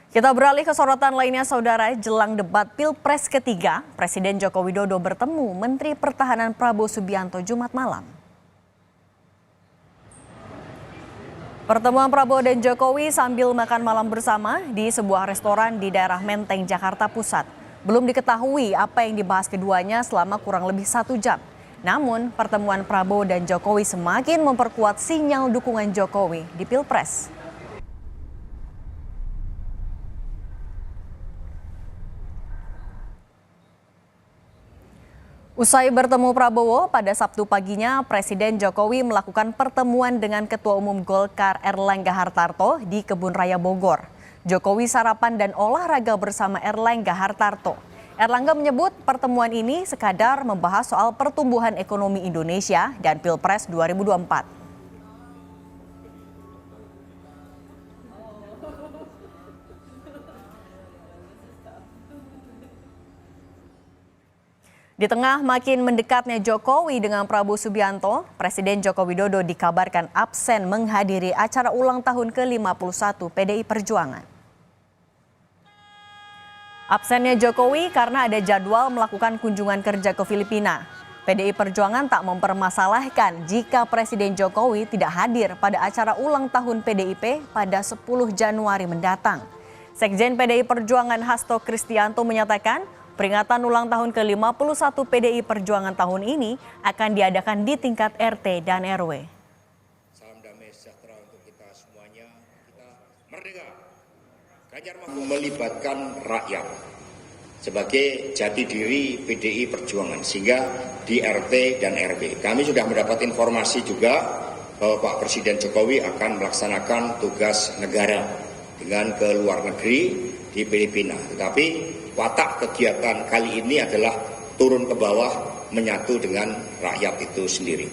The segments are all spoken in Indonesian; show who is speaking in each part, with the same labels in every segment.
Speaker 1: Kita beralih ke sorotan lainnya, saudara. Jelang debat Pilpres ketiga, Presiden Joko Widodo bertemu Menteri Pertahanan Prabowo Subianto Jumat malam. Pertemuan Prabowo dan Jokowi sambil makan malam bersama di sebuah restoran di daerah Menteng, Jakarta Pusat. Belum diketahui apa yang dibahas keduanya selama kurang lebih 1 jam. Namun, pertemuan Prabowo dan Jokowi semakin memperkuat sinyal dukungan Jokowi di Pilpres. Usai bertemu Prabowo pada Sabtu paginya, Presiden Jokowi melakukan pertemuan dengan Ketua Umum Golkar Erlangga Hartarto di Kebun Raya Bogor. Jokowi sarapan dan olahraga bersama Erlangga Hartarto. Erlangga menyebut pertemuan ini sekadar membahas soal pertumbuhan ekonomi Indonesia dan Pilpres 2024. Di tengah makin mendekatnya Jokowi dengan Prabowo Subianto, Presiden Joko Widodo dikabarkan absen menghadiri acara ulang tahun ke-51 PDI Perjuangan. Absennya Jokowi karena ada jadwal melakukan kunjungan kerja ke Filipina. PDI Perjuangan tak mempermasalahkan jika Presiden Jokowi tidak hadir pada acara ulang tahun PDIP pada 10 Januari mendatang. Sekjen PDI Perjuangan Hasto Kristianto menyatakan, peringatan ulang tahun ke-51 PDI Perjuangan tahun ini akan diadakan di tingkat RT dan RW.
Speaker 2: Salam damai sejahtera untuk kita semuanya. Kita merdeka. Ganjar Mahfud melibatkan rakyat sebagai jati diri PDI Perjuangan sehingga di RT dan RW. Kami sudah mendapat informasi juga bahwa Pak Presiden Jokowi akan melaksanakan tugas negara dengan ke luar negeri di Filipina. Tetapi watak kegiatan kali ini adalah turun ke bawah menyatu dengan rakyat itu sendiri.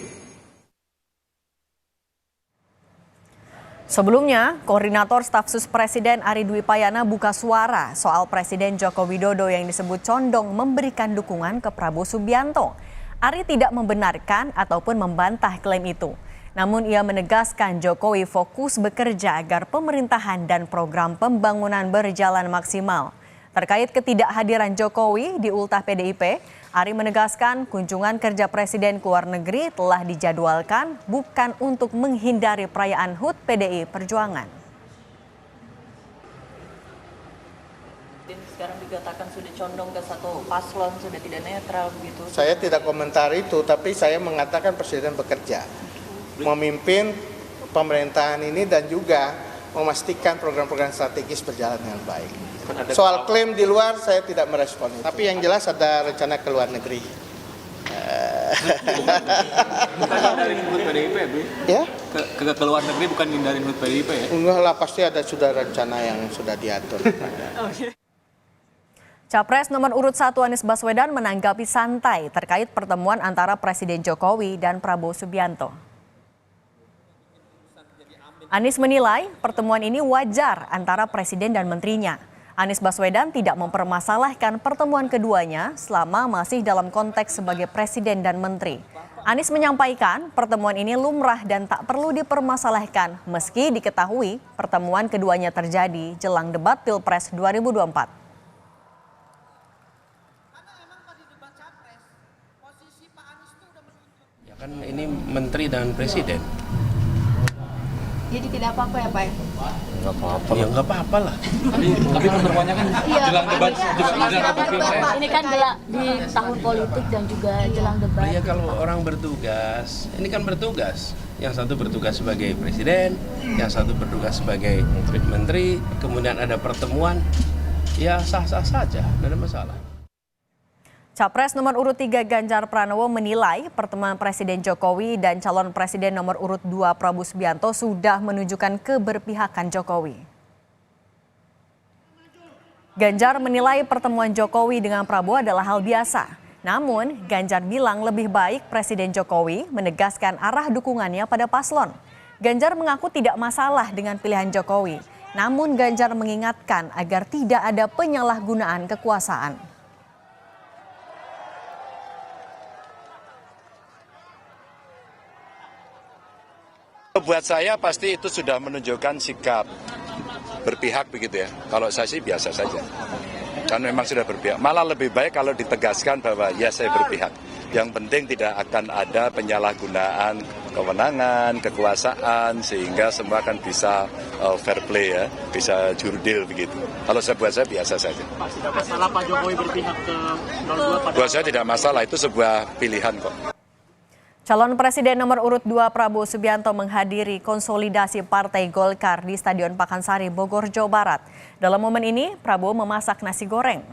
Speaker 1: Sebelumnya, Koordinator Staf Sus Presiden Ari Dwi Payana buka suara soal Presiden Joko Widodo yang disebut condong memberikan dukungan ke Prabowo Subianto. Ari tidak membenarkan ataupun membantah klaim itu. Namun ia menegaskan Jokowi fokus bekerja agar pemerintahan dan program pembangunan berjalan maksimal. Terkait ketidakhadiran Jokowi di ultah PDIP, Ari menegaskan kunjungan kerja Presiden ke luar negeri telah dijadwalkan bukan untuk menghindari perayaan HUT PDI Perjuangan.
Speaker 3: Sekarang dikatakan sudah condong ke satu paslon, sudah tidak netral begitu.
Speaker 4: Saya tidak komentar itu, tapi saya mengatakan Presiden bekerja, memimpin pemerintahan ini dan juga memastikan program-program strategis berjalan dengan baik. Soal klaim di luar saya tidak merespon itu. Tapi yang jelas ada rencana ke luar negeri.
Speaker 5: Bukan hindarin HUT PDIP ya, Bu?
Speaker 4: Ya?
Speaker 5: Ke luar negeri bukan hindarin HUT PDIP ya?
Speaker 4: Enggak lah, pasti ada sudah rencana yang sudah diatur.
Speaker 1: Capres nomor urut 1 Anies Baswedan menanggapi santai terkait pertemuan antara Presiden Jokowi dan Prabowo Subianto. Anies menilai pertemuan ini wajar antara Presiden dan menterinya. Anies Baswedan tidak mempermasalahkan pertemuan keduanya selama masih dalam konteks sebagai Presiden dan Menteri. Anies menyampaikan pertemuan ini lumrah dan tak perlu dipermasalahkan meski diketahui pertemuan keduanya terjadi jelang debat Pilpres 2024.
Speaker 6: Ya kan ini Menteri dan Presiden.
Speaker 7: Jadi tidak apa-apa ya Pak?
Speaker 6: Nggak apa-apa. Ya nggak apa-apa lah.
Speaker 5: Tapi pertemuannya kan jelang debat,
Speaker 7: Ini kan di tahun politik dan juga jelang debat.
Speaker 6: Ya kalau orang bertugas, ini kan bertugas. Yang satu bertugas sebagai Presiden, yang satu bertugas sebagai Menteri, kemudian ada pertemuan, ya sah-sah saja, tidak ada masalah.
Speaker 1: Capres nomor urut 3 Ganjar Pranowo menilai pertemuan Presiden Jokowi dan calon Presiden nomor urut 2 Prabowo Subianto sudah menunjukkan keberpihakan Jokowi. Ganjar menilai pertemuan Jokowi dengan Prabowo adalah hal biasa. Namun, Ganjar bilang lebih baik Presiden Jokowi menegaskan arah dukungannya pada paslon. Ganjar mengaku tidak masalah dengan pilihan Jokowi. Namun Ganjar mengingatkan agar tidak ada penyalahgunaan kekuasaan.
Speaker 8: Buat saya pasti itu sudah menunjukkan sikap berpihak begitu ya. Kalau saya sih biasa saja. Kan memang sudah berpihak. Malah lebih baik kalau ditegaskan bahwa ya saya berpihak. Yang penting tidak akan ada penyalahgunaan kewenangan, kekuasaan, sehingga semua akan bisa fair play ya, bisa jurdil begitu. Kalau buat saya biasa saja.
Speaker 9: Pak, tidak masalah Pak Jokowi berpihak ke 02 pada...
Speaker 8: Buat saya tidak masalah, itu sebuah pilihan kok.
Speaker 1: Calon Presiden nomor urut 2 Prabowo Subianto menghadiri konsolidasi Partai Golkar di Stadion Pakansari, Bogor, Jawa Barat. Dalam momen ini, Prabowo memasak nasi goreng.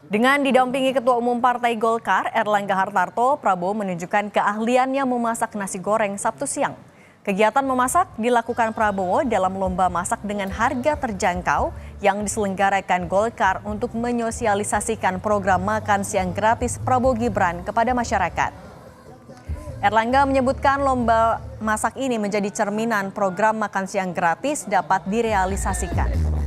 Speaker 1: Dengan didampingi Ketua Umum Partai Golkar, Erlangga Hartarto, Prabowo menunjukkan keahliannya memasak nasi goreng Sabtu siang. Kegiatan memasak dilakukan Prabowo dalam lomba masak dengan harga terjangkau yang diselenggarakan Golkar untuk menyosialisasikan program makan siang gratis Prabowo Gibran kepada masyarakat. Erlangga menyebutkan lomba masak ini menjadi cerminan program makan siang gratis dapat direalisasikan.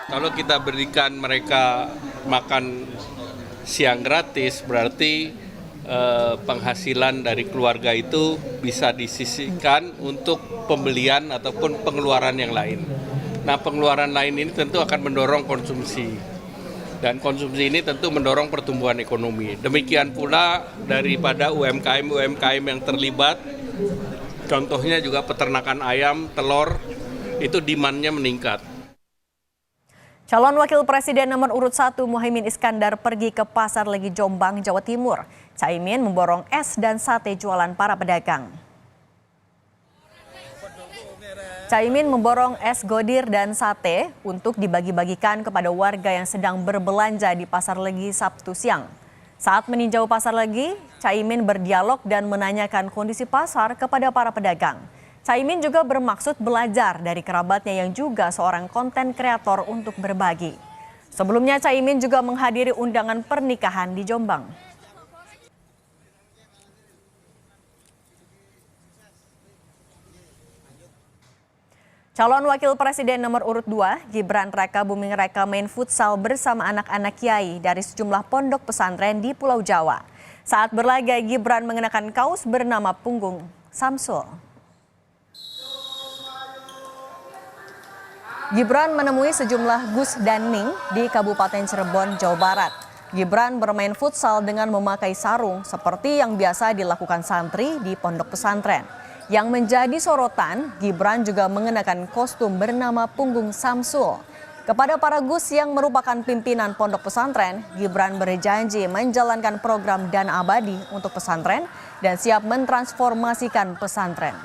Speaker 6: Kalau kita berikan mereka makan siang gratis, berarti penghasilan dari keluarga itu bisa disisihkan untuk pembelian ataupun pengeluaran yang lain. Nah, pengeluaran lain ini tentu akan mendorong konsumsi. Dan konsumsi ini tentu mendorong pertumbuhan ekonomi. Demikian pula daripada UMKM yang terlibat, contohnya juga peternakan ayam, telur, itu demand-nya meningkat.
Speaker 1: Calon Wakil Presiden nomor urut 1 Muhaimin Iskandar pergi ke Pasar Legi Jombang, Jawa Timur. Caimin memborong es dan sate jualan para pedagang. Caimin memborong es godir dan sate untuk dibagi-bagikan kepada warga yang sedang berbelanja di Pasar Legi Sabtu siang. Saat meninjau Pasar Legi, Caimin berdialog dan menanyakan kondisi pasar kepada para pedagang. Caimin juga bermaksud belajar dari kerabatnya yang juga seorang konten kreator untuk berbagi. Sebelumnya Caimin juga menghadiri undangan pernikahan di Jombang. Calon Wakil Presiden nomor urut 2, Gibran Raka Buming Raka main futsal bersama anak-anak kiai dari sejumlah pondok pesantren di Pulau Jawa. Saat berlaga, Gibran mengenakan kaos bernama punggung Samsul. Gibran menemui sejumlah Gus dan Ning di Kabupaten Cirebon, Jawa Barat. Gibran bermain futsal dengan memakai sarung seperti yang biasa dilakukan santri di pondok pesantren. Yang menjadi sorotan, Gibran juga mengenakan kostum bernama punggung Samsul. Kepada para Gus yang merupakan pimpinan pondok pesantren, Gibran berjanji menjalankan program dana abadi untuk pesantren dan siap mentransformasikan pesantren.